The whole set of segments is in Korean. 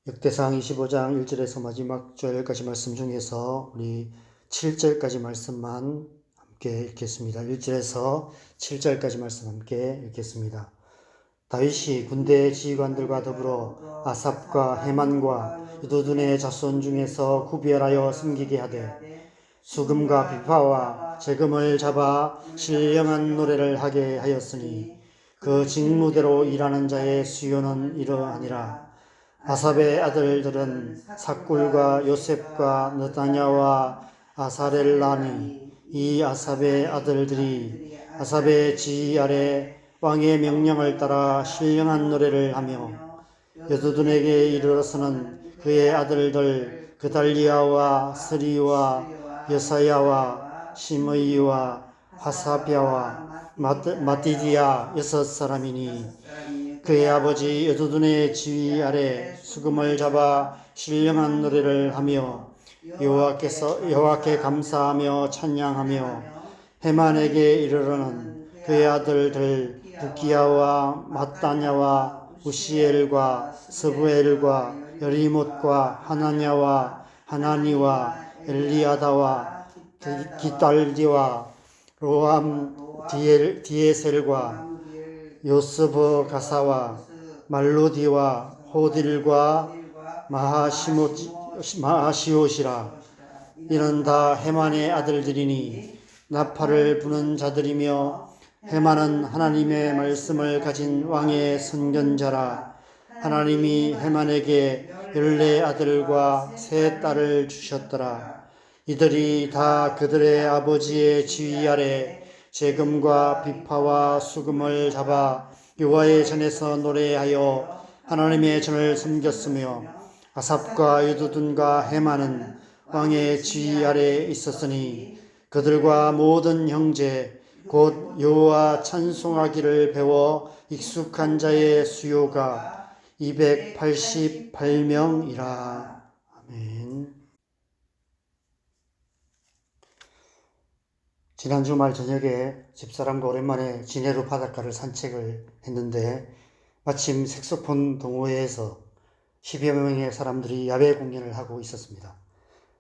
역대상 25장 1절에서 마지막 절까지 말씀 중에서 우리 7절까지 말씀만 함께 읽겠습니다. 1절에서 7절까지 말씀 함께 읽겠습니다. 다윗이 군대 지휘관들과 더불어 아삽과 헤만과 여두둔의 자손 중에서 구별하여 섬기게 하되 수금과 비파와 재금을 잡아 신령한 노래를 하게 하였으니 그 직무대로 일하는 자의 수요는 이러하니라. 아삽의 아들들은 삭굴과 요셉과 느다냐와 아사렐라니, 이 아삽의 아들들이 아삽의 지휘 아래 왕의 명령을 따라 신령한 노래를 하며 여두둔에게 이르러서는 그의 아들들 그달리아와 스리와 여사야와 시므이와 하사랴와 마띠디아 6사람이니 그의 아버지 여두둔의 지휘 아래 수금을 잡아 신령한 노래를 하며 여호와께 감사하며 찬양하며 헤만에게 이르러는 그의 아들들 부기야와 마따냐와 우시엘과 스부엘과 여리못과 하나냐와 하나니와 엘리아다와 기달디와 로암 디에셀과 요스브 가사와 말로디와 호딜과 마하시옷이라. 이는 다 헤만의 아들들이니 나팔을 부는 자들이며 헤만은 하나님의 말씀을 가진 왕의 선견자라. 하나님이 헤만에게 14아들과 3딸을 주셨더라. 이들이 다 그들의 아버지의 지휘 아래 재금과 비파와 수금을 잡아 여호와의 전에서 노래하여 하나님의 전을 섬겼으며 아삽과 여두둔과 헤만은 왕의 지휘 아래 있었으니 그들과 모든 형제 곧 여호와 찬송하기를 배워 익숙한 자의 수요가 288명이라. 아멘. 지난 주말 저녁에 집사람과 오랜만에 진해로 바닷가를 산책을 했는데 마침 색소폰 동호회에서 10여 명의 사람들이 야외 공연을 하고 있었습니다.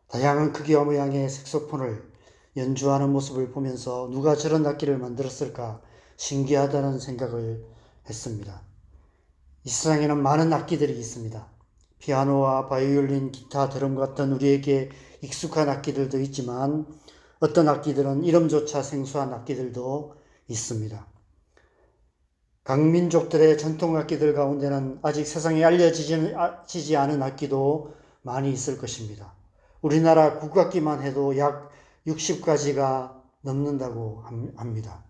다양한 크기와 모양의 색소폰을 연주하는 모습을 보면서 누가 저런 악기를 만들었을까 신기하다는 생각을 했습니다. 이 세상에는 많은 악기들이 있습니다. 피아노와 바이올린, 기타, 드럼 같은 우리에게 익숙한 악기들도 있지만 어떤 악기들은 이름조차 생소한 악기들도 있습니다. 각 민족들의 전통 악기들 가운데는 아직 세상에 알려지지 않은 악기도 많이 있을 것입니다. 우리나라 국악기만 해도 약 60가지가 넘는다고 합니다.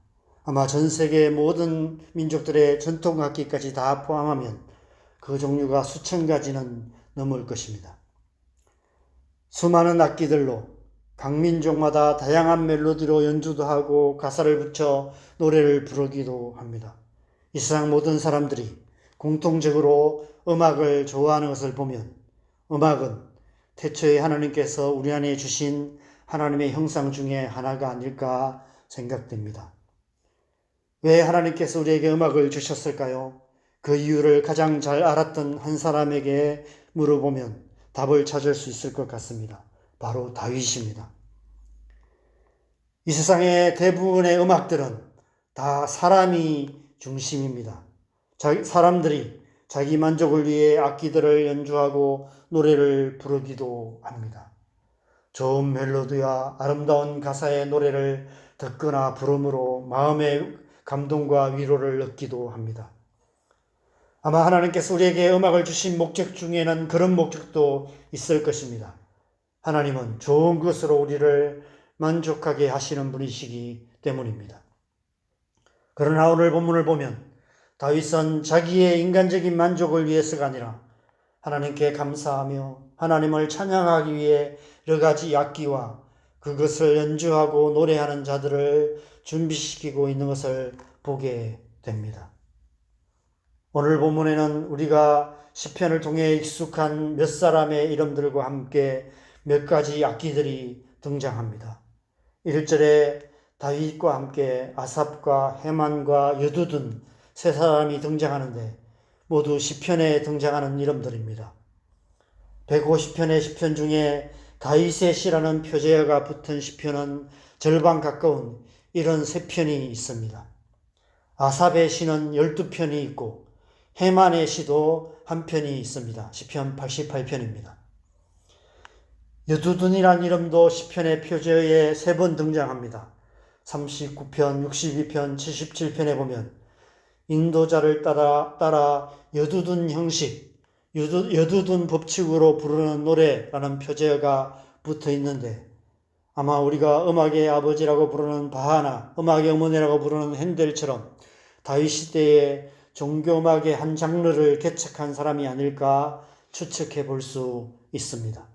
아마 전 세계 모든 민족들의 전통 악기까지 다 포함하면 그 종류가 수천 가지는 넘을 것입니다. 수많은 악기들로 각 민족마다 다양한 멜로디로 연주도 하고 가사를 붙여 노래를 부르기도 합니다. 이 세상 모든 사람들이 공통적으로 음악을 좋아하는 것을 보면 음악은 태초에 하나님께서 우리 안에 주신 하나님의 형상 중에 하나가 아닐까 생각됩니다. 왜 하나님께서 우리에게 음악을 주셨을까요? 그 이유를 가장 잘 알았던 한 사람에게 물어보면 답을 찾을 수 있을 것 같습니다. 바로 다윗입니다. 이 세상의 대부분의 음악들은 다 사람이 중심입니다. 사람들이 자기 만족을 위해 악기들을 연주하고 노래를 부르기도 합니다. 좋은 멜로디와 아름다운 가사의 노래를 듣거나 부름으로 마음의 감동과 위로를 얻기도 합니다. 아마 하나님께서 우리에게 음악을 주신 목적 중에는 그런 목적도 있을 것입니다. 하나님은 좋은 것으로 우리를 만족하게 하시는 분이시기 때문입니다. 그러나 오늘 본문을 보면 다윗은 자기의 인간적인 만족을 위해서가 아니라 하나님께 감사하며 하나님을 찬양하기 위해 여러 가지 악기와 그것을 연주하고 노래하는 자들을 준비시키고 있는 것을 보게 됩니다. 오늘 본문에는 우리가 시편을 통해 익숙한 몇 사람의 이름들과 함께 몇 가지 악기들이 등장합니다. 1절에 다윗과 함께 아삽과 헤만과 여두둔 3사람이 등장하는데 모두 시편에 등장하는 이름들입니다. 150편의 시편 중에 다윗의 시라는 표제어가 붙은 시편은 절반 가까운 73편이 있습니다. 아삽의 시는 12편이 있고 헤만의 시도 한 편이 있습니다. 시편 88편입니다. 여두둔이란 이름도 시편의 표제어에 3번 등장합니다. 39편, 62편, 77편에 보면 인도자를 따라 여두둔 형식, 여두둔 법칙으로 부르는 노래라는 표제어가 붙어 있는데 아마 우리가 음악의 아버지라고 부르는 바하나 음악의 어머니라고 부르는 핸델처럼 다윗 시대의 종교음악의 한 장르를 개척한 사람이 아닐까 추측해 볼 수 있습니다.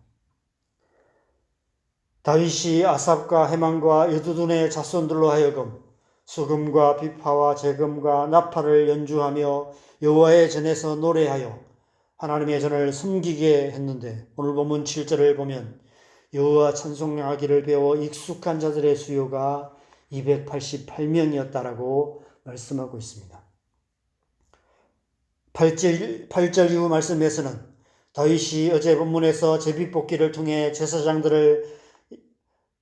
다윗이 아삽과 헤만과 여두둔의 자손들로 하여금 수금과 비파와 재금과 나팔을 연주하며 여호와의 전에서 노래하여 하나님의 전을 섬기게 했는데 오늘 본문 7절을 보면 여호와 찬송하기를 배워 익숙한 자들의 수요가 288명이었다라고 말씀하고 있습니다. 8절 이후 말씀에서는 다윗이 어제 본문에서 제비뽑기를 통해 제사장들을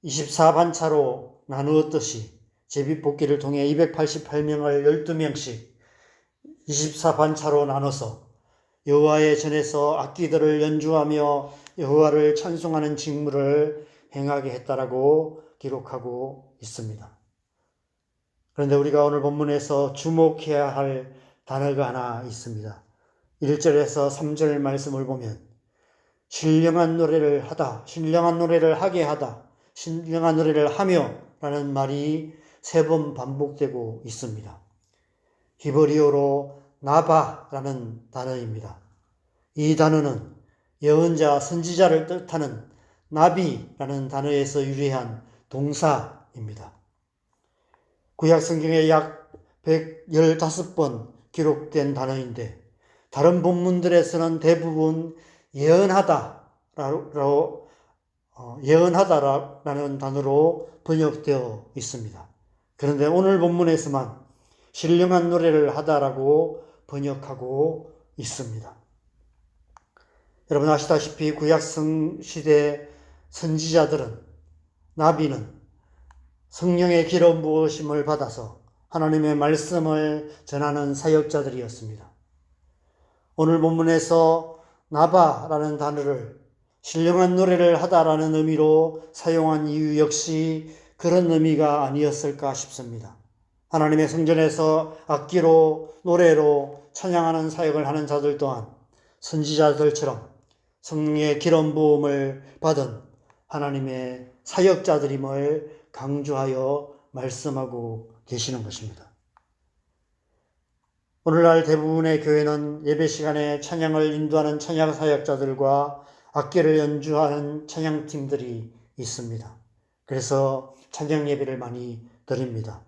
24반차로 나누었듯이 제비뽑기를 통해 288명을 12명씩 24반차로 나눠서 여호와의 전에서 악기들을 연주하며 여호와를 찬송하는 직무를 행하게 했다라고 기록하고 있습니다. 그런데 우리가 오늘 본문에서 주목해야 할 단어가 하나 있습니다. 1절에서 3절 말씀을 보면 신령한 노래를 하다, 신령한 노래를 하게 하다, 신령한 노래를 하며 라는 말이 3번 반복되고 있습니다. 히브리어로 나바라는 단어입니다. 이 단어는 예언자, 선지자를 뜻하는 나비라는 단어에서 유래한 동사입니다. 구약 성경에 약 115번 기록된 단어인데 다른 본문들에서는 대부분 예언하다라는 단어로 번역되어 있습니다. 그런데 오늘 본문에서만 신령한 노래를 하다라고 번역하고 있습니다. 여러분 아시다시피 구약성 시대 선지자들은 나비는 성령의 기름 부으심을 받아서 하나님의 말씀을 전하는 사역자들이었습니다. 오늘 본문에서 나바라는 단어를 신령한 노래를 하다라는 의미로 사용한 이유 역시 그런 의미가 아니었을까 싶습니다. 하나님의 성전에서 악기로 노래로 찬양하는 사역을 하는 자들 또한 선지자들처럼 성령의 기름 부음을 받은 하나님의 사역자들임을 강조하여 말씀하고 계시는 것입니다. 오늘날 대부분의 교회는 예배 시간에 찬양을 인도하는 찬양 사역자들과 악기를 연주하는 찬양팀들이 있습니다. 그래서 찬양 예배를 많이 드립니다.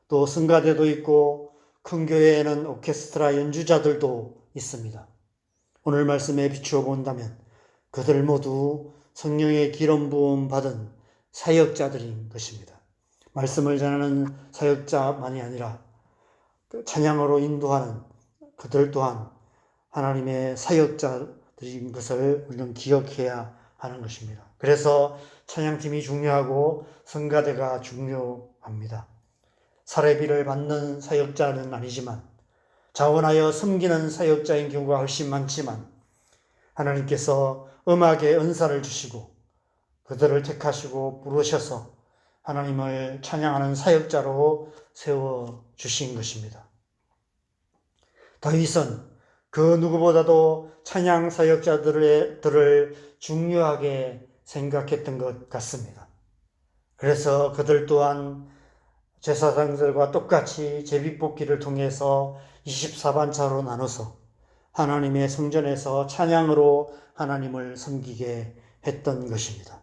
또 성가대도 있고 큰 교회에는 오케스트라 연주자들도 있습니다. 오늘 말씀에 비추어 본다면 그들 모두 성령의 기름 부음 받은 사역자들인 것입니다. 말씀을 전하는 사역자만이 아니라 찬양으로 인도하는 그들 또한 하나님의 사역자들인 것을 우리는 기억해야 하는 것입니다. 그래서 찬양팀이 중요하고 성가대가 중요합니다. 사례비를 받는 사역자는 아니지만 자원하여 섬기는 사역자인 경우가 훨씬 많지만 하나님께서 음악의 은사를 주시고 그들을 택하시고 부르셔서 하나님을 찬양하는 사역자로 세워주신 것입니다. 다윗은 그 누구보다도 찬양 사역자들을 중요하게 생각했던 것 같습니다. 그래서 그들 또한 제사장들과 똑같이 제비뽑기를 통해서 24반차로 나눠서 하나님의 성전에서 찬양으로 하나님을 섬기게 했던 것입니다.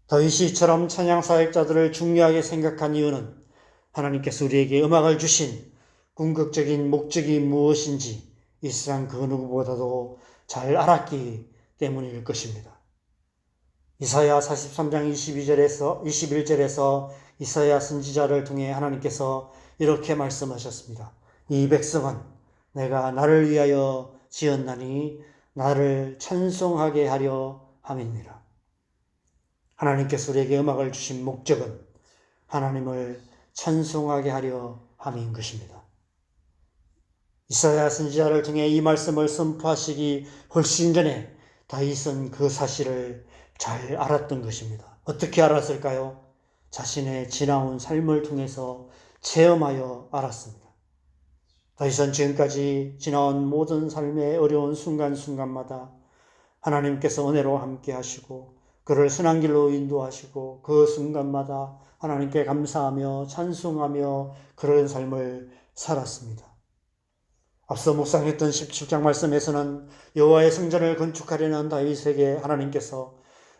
다윗이 이처럼 찬양 사역자들을 중요하게 생각한 이유는 하나님께서 우리에게 음악을 주신 궁극적인 목적이 무엇인지 이 세상 그 누구보다도 잘 알았기 때문일 것입니다. 이사야 43장 21절에서 이사야 선지자를 통해 하나님께서 이렇게 말씀하셨습니다. 이 백성은 내가 나를 위하여 지었나니 나를 찬송하게 하려 함이니라. 하나님께서 우리에게 음악을 주신 목적은 하나님을 찬송하게 하려 함인 것입니다. 이사야 선지자를 통해 이 말씀을 선포하시기 훨씬 전에 다윗은 그 사실을 잘 알았던 것입니다. 어떻게 알았을까요? 자신의 지나온 삶을 통해서 체험하여 알았습니다. 다윗은 지금까지 지나온 모든 삶의 어려운 순간순간마다 하나님께서 은혜로 함께 하시고 그를 선한 길로 인도하시고 그 순간마다 하나님께 감사하며 찬송하며 그런 삶을 살았습니다. 앞서 묵상했던 17장 말씀에서는 여호와의 성전을 건축하려는 다윗에게 하나님께서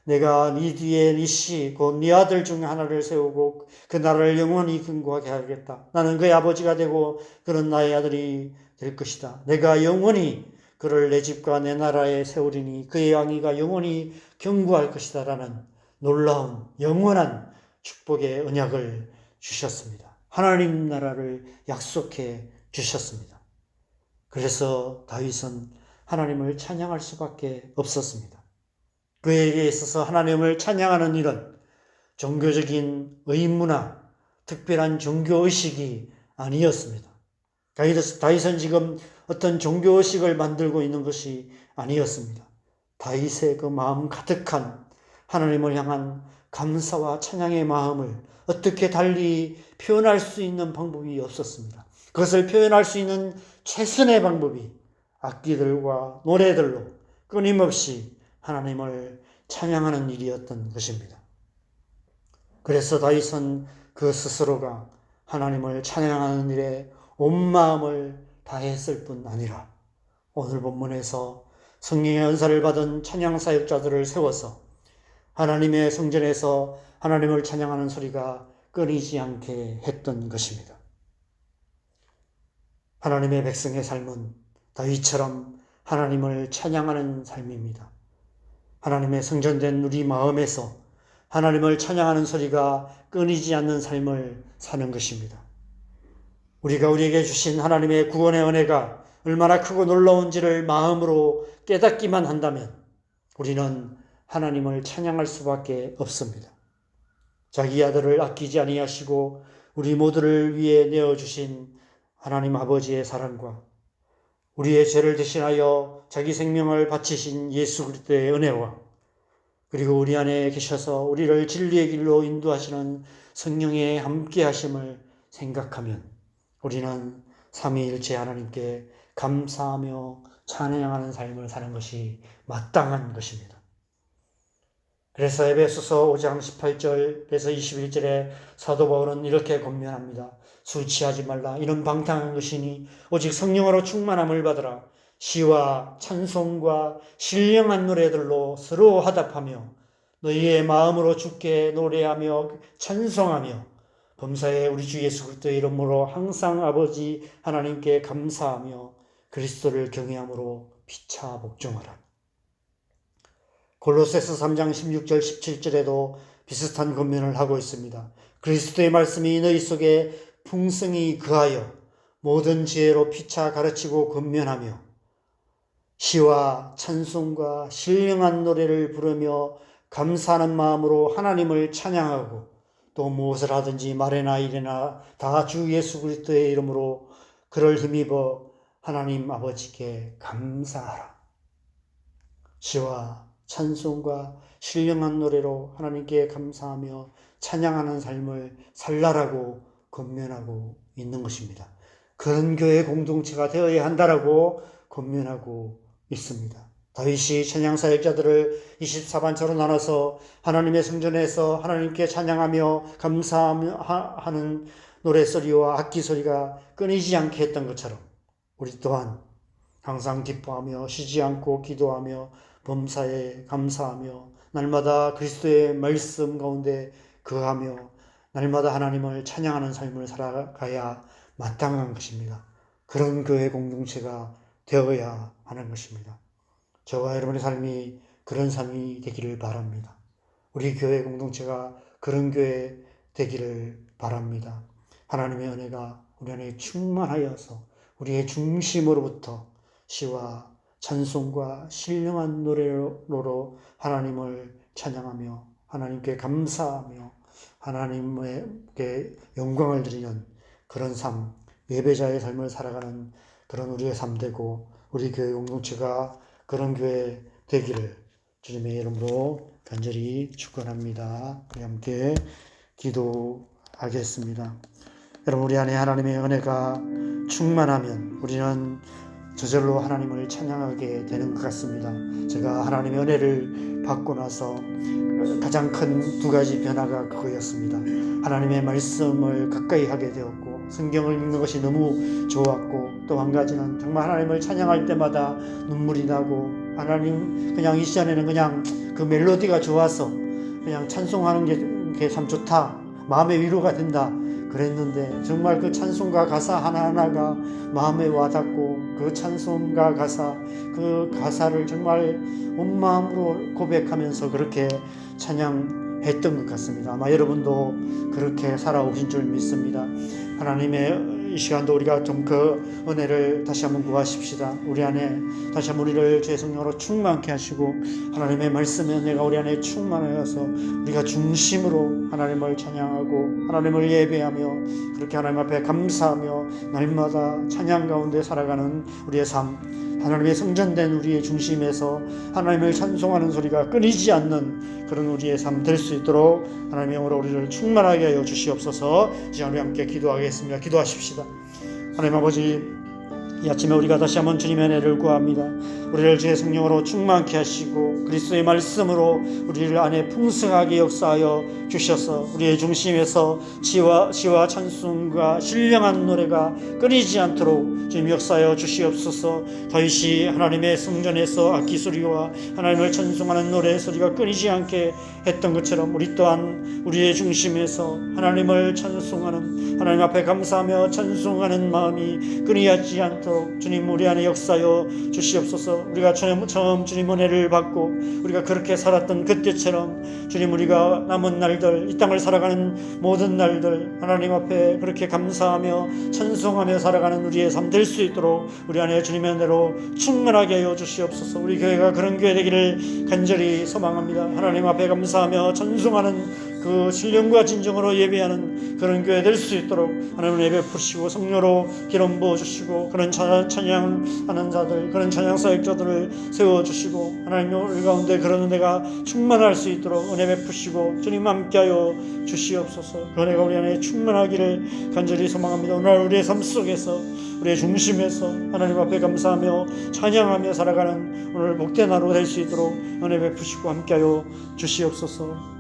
내가 네 뒤에 네 씨 곧 네 아들 중에 하나를 세우고 그 나라를 영원히 견고하게 하겠다. 나는 그의 아버지가 되고 그는 나의 아들이 될 것이다. 내가 영원히 그를 내 집과 내 나라에 세우리니 그의 왕위가 영원히 견고할 것이다. 라는 놀라운 영원한 축복의 언약을 주셨습니다. 하나님 나라를 약속해 주셨습니다. 그래서 다윗은 하나님을 찬양할 수밖에 없었습니다. 그에게 있어서 하나님을 찬양하는 일은 종교적인 의무나 특별한 종교의식이 아니었습니다. 다윗은 지금 어떤 종교의식을 만들고 있는 것이 아니었습니다. 다윗의 그 마음 가득한 하나님을 향한 감사와 찬양의 마음을 어떻게 달리 표현할 수 있는 방법이 없었습니다. 그것을 표현할 수 있는 최선의 방법이 악기들과 노래들로 끊임없이 하나님을 찬양하는 일이었던 것입니다. 그래서 다윗은 그 스스로가 하나님을 찬양하는 일에 온 마음을 다했을 뿐 아니라 오늘 본문에서 성령의 은사를 받은 찬양 사역자들을 세워서 하나님의 성전에서 하나님을 찬양하는 소리가 끊이지 않게 했던 것입니다. 하나님의 백성의 삶은 다윗처럼 하나님을 찬양하는 삶입니다. 하나님의 성전된 우리 마음에서 하나님을 찬양하는 소리가 끊이지 않는 삶을 사는 것입니다. 우리가 우리에게 주신 하나님의 구원의 은혜가 얼마나 크고 놀라운지를 마음으로 깨닫기만 한다면 우리는 하나님을 찬양할 수밖에 없습니다. 자기 아들을 아끼지 아니하시고 우리 모두를 위해 내어주신 하나님 아버지의 사랑과 우리의 죄를 대신하여 자기 생명을 바치신 예수 그리스도의 은혜와 그리고 우리 안에 계셔서 우리를 진리의 길로 인도하시는 성령의 함께하심을 생각하면 우리는 삼위일체 하나님께 감사하며 찬양하는 삶을 사는 것이 마땅한 것입니다. 그래서 에베소서 5장 18절에서 21절에 사도 바울은 이렇게 권면합니다. 술 취하지 말라. 이는 방탕한 것이니 오직 성령으로 충만함을 받으라. 시와 찬송과 신령한 노래들로 서로 화답하며 너희의 마음으로 주께 노래하며 찬송하며 범사에 우리 주 예수 그리스도의 이름으로 항상 아버지 하나님께 감사하며 그리스도를 경외함으로 피차 복종하라. 골로새서 3장 16절 17절에도 비슷한 권면을 하고 있습니다. 그리스도의 말씀이 너희 속에 풍성히 그하여 모든 지혜로 피차 가르치고 권면하며 시와 찬송과 신령한 노래를 부르며 감사하는 마음으로 하나님을 찬양하고 또 무엇을 하든지 말이나 일이나 다 주 예수 그리스도의 이름으로 그를 힘입어 하나님 아버지께 감사하라. 시와 찬송과 신령한 노래로 하나님께 감사하며 찬양하는 삶을 살라라고 권면하고 있는 것입니다. 그런 교회 공동체가 되어야 한다라고 권면하고 있습니다. 다윗이 찬양 사역자들을 24반차로 나눠서 하나님의 성전에서 하나님께 찬양하며 감사하는 노래소리와 악기소리가 끊이지 않게 했던 것처럼 우리 또한 항상 기뻐하며 쉬지 않고 기도하며 범사에 감사하며 날마다 그리스도의 말씀 가운데 거하며 날마다 하나님을 찬양하는 삶을 살아가야 마땅한 것입니다. 그런 교회 공동체가 되어야 하는 것입니다. 저와 여러분의 삶이 그런 삶이 되기를 바랍니다. 우리 교회 공동체가 그런 교회 되기를 바랍니다. 하나님의 은혜가 우리 안에 충만하여서 우리의 중심으로부터 시와 찬송과 신령한 노래로 하나님을 찬양하며 하나님께 감사하며 하나님께 영광을 드리는 그런 삶, 예배자의 삶을 살아가는 그런 우리의 삶 되고 우리 교회 공동체가 그런 교회 되기를 주님의 이름으로 간절히 축원합니다. 우리 함께 기도하겠습니다. 여러분, 우리 안에 하나님의 은혜가 충만하면 우리는 저절로 하나님을 찬양하게 되는 것 같습니다. 제가 하나님의 은혜를 받고 나서 가장 큰 두 가지 변화가 그거였습니다. 하나님의 말씀을 가까이 하게 되었고 성경을 읽는 것이 너무 좋았고, 또 한 가지는 정말 하나님을 찬양할 때마다 눈물이 나고, 하나님 그냥 이 시간에는 그냥 그 멜로디가 좋아서 그냥 찬송하는 게 참 좋다, 마음의 위로가 된다 그랬는데, 정말 그 찬송가 가사 하나하나가 마음에 와닿고 그 찬송가 가사, 그 가사를 정말 온 마음으로 고백하면서 그렇게 찬양했던 것 같습니다. 아마 여러분도 그렇게 살아오신 줄 믿습니다. 하나님의 이 시간도 우리가 좀 그 은혜를 다시 한번 구하십시다. 우리 안에 다시 한번 우리를 주의 성령으로 충만케 하시고 하나님의 말씀의 은혜가 우리 안에 충만하여서 우리가 중심으로 하나님을 찬양하고 하나님을 예배하며 그렇게 하나님 앞에 감사하며 날마다 찬양 가운데 살아가는 우리의 삶, 하나님의 성전된 우리의 중심에서 하나님을 찬송하는 소리가 끊이지 않는 그런 우리의 삶 될 수 있도록 하나님의 영으로 우리를 충만하게 하여 주시옵소서. 이제 우리 함께 기도하겠습니다. 기도하십시다. 하나님 아버지, 이 아침에 우리가 다시 한번 주님의 은혜를 구합니다. 우리를 주의 성령으로 충만케 하시고 그리스도의 말씀으로 우리를 안에 풍성하게 역사하여 주셔서 우리의 중심에서 시와 찬송과 신령한 노래가 끊이지 않도록 주님 역사하여 주시옵소서. 다윗이 하나님의 성전에서 악기 소리와 하나님을 찬송하는 노래 소리가 끊이지 않게 했던 것처럼 우리 또한 우리의 중심에서 하나님을 찬송하는, 하나님 앞에 감사하며 찬송하는 마음이 끊이지 않도록 주님 우리 안에 역사하여 주시옵소서. 우리가 처음 주님 은혜를 받고 우리가 그렇게 살았던 그때처럼 주님 우리가 남은 날들, 이 땅을 살아가는 모든 날들 하나님 앞에 그렇게 감사하며 찬송하며 살아가는 우리의 삶 될 수 있도록 우리 안에 주님의 은혜로 충만하게 하여 주시옵소서. 우리 교회가 그런 교회 되기를 간절히 소망합니다. 하나님 앞에 감사하며 찬송하는 그 신령과 진정으로 예배하는 그런 교회 될 수 있도록 하나님 예배 푸시고 성령으로 기름 부어주시고 그런 찬양하는 자들, 그런 찬양 사역자들을 세워주시고 하나님 우리 가운데 그런 은혜가 충만할 수 있도록 은혜 베푸시고 주님 함께하여 주시옵소서. 그 은혜가 우리 안에 충만하기를 간절히 소망합니다. 오늘 우리의 삶 속에서 우리의 중심에서 하나님 앞에 감사하며 찬양하며 살아가는 오늘 복된 하루 될 수 있도록 은혜 베푸시고 함께하여 주시옵소서.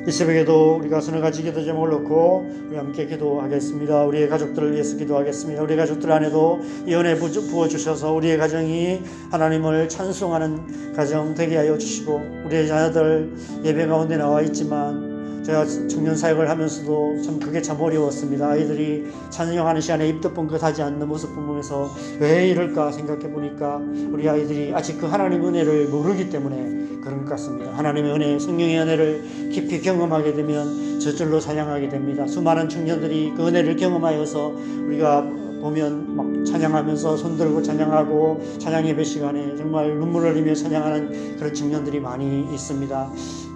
이 새벽에도 우리가 손을 가지고 기도 제목을 놓고 우리 함께 기도하겠습니다. 우리의 가족들을 위해서 기도하겠습니다. 우리 가족들 안에도 이 은혜 부어주셔서 우리의 가정이 하나님을 찬송하는 가정 되게 하여 주시고, 우리의 자녀들 예배 가운데 나와 있지만 제가 청년 사역을 하면서도 참 그게 참 어려웠습니다. 아이들이 찬양하는 시간에 입도 뻥긋하지 않는 모습 보면서 왜 이럴까 생각해 보니까 우리 아이들이 아직 그 하나님의 은혜를 모르기 때문에 그런 것 같습니다. 하나님의 은혜, 성령의 은혜를 깊이 경험하게 되면 저절로 찬양하게 됩니다. 수많은 청년들이 그 은혜를 경험하여서 우리가 보면 막 찬양하면서 손들고 찬양하고 찬양 예배 시간에 정말 눈물을 흘리며 찬양하는 그런 청년들이 많이 있습니다.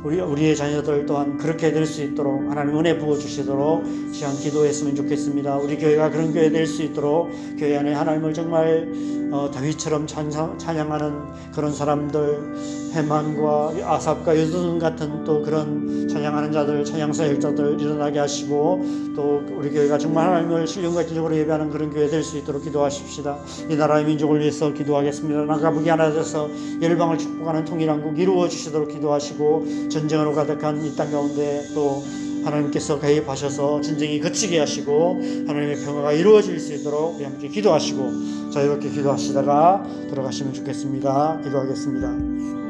우리의 자녀들 또한 그렇게 될 수 있도록 하나님 은혜 부어주시도록 시간 기도했으면 좋겠습니다. 우리 교회가 그런 교회 될 수 있도록 교회 안에 하나님을 정말 다윗처럼 찬양하는 그런 사람들, 헤만과 아삽과 여두둔 같은 또 그런 찬양하는 자들, 찬양 사역자들 일어나게 하시고, 또 우리 교회가 정말 하나님을 신령과 진정으로 예배하는 그런 교회 될 수 있도록 기도하십시다. 이 나라의 민족을 위해서 기도하겠습니다. 나가북이 하나 되어서 열방을 축복하는 통일한국 이루어 주시도록 기도하시고, 전쟁으로 가득한 이 땅 가운데 또 하나님께서 개입하셔서 전쟁이 그치게 하시고 하나님의 평화가 이루어질 수 있도록 우리 함께 기도하시고 자유롭게 기도하시다가 들어가시면 좋겠습니다. 기도하겠습니다.